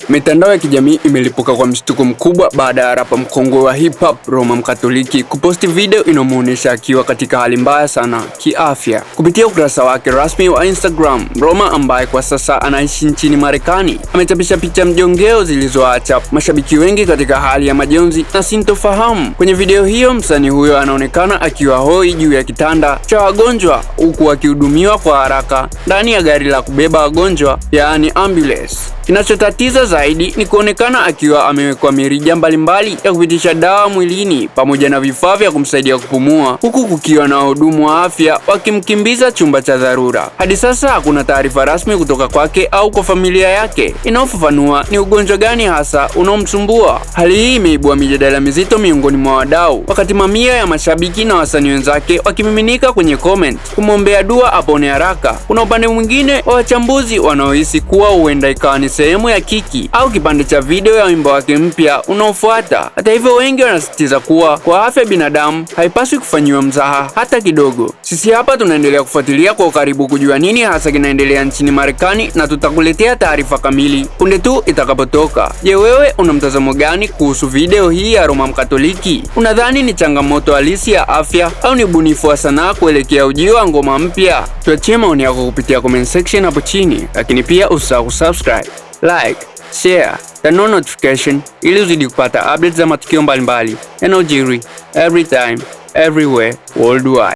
Mitandao ya kijamii imelipuka kwa mshtuko mkubwa baada ya rapa mkongwe wa hip hop Roma Mkatoliki kuposti video inayomuonesha akiwa katika hali mbaya sana kiafya. Kupitia ukurasa wake rasmi wa Instagram, Roma ambaye kwa sasa anaishi nchini Marekani amechapisha picha mjongeo zilizoacha mashabiki wengi katika hali ya majonzi na sintofahamu. Kwenye video hiyo, msanii huyo anaonekana akiwa hoi juu ya kitanda cha wagonjwa huku akihudumiwa kwa haraka ndani ya gari la kubeba wagonjwa, yaani ambulance. Kinachotatiza zaidi ni kuonekana akiwa amewekwa mirija mbalimbali ya kupitisha dawa mwilini pamoja na vifaa vya kumsaidia kupumua, huku kukiwa na wahudumu wa afya wakimkimbiza chumba cha dharura. Hadi sasa hakuna taarifa rasmi kutoka kwake au kwa familia yake inayofafanua ni ugonjwa gani hasa unaomsumbua. Hali hii imeibua mijadala mizito miongoni mwa wadau, wakati mamia ya mashabiki na wasanii wenzake wakimiminika kwenye comment kumwombea dua apone haraka. Kuna upande mwingine wa wachambuzi wanaohisi kuwa huenda ikawa ni sehemu ya kiki au kipande cha video ya wimbo wake mpya unaofuata. Hata hivyo, wengi wanasisitiza kuwa kwa afya binadamu haipaswi kufanyiwa mzaha hata kidogo. Sisi hapa tunaendelea kufuatilia kwa ukaribu kujua nini hasa kinaendelea nchini Marekani, na tutakuletea taarifa kamili punde tu itakapotoka. Je, wewe una mtazamo gani kuhusu video hii ya Roma Mkatoliki? Unadhani ni changamoto halisi ya afya au ni ubunifu wa sanaa kuelekea ujio wa ngoma mpya? Tuachie maoni yako kupitia comment section hapo chini, lakini pia usisahau kusubscribe, like, share, turn on notification ili uzidi kupata updates za matukio mbalimbali yanayojiri every time, everywhere, worldwide.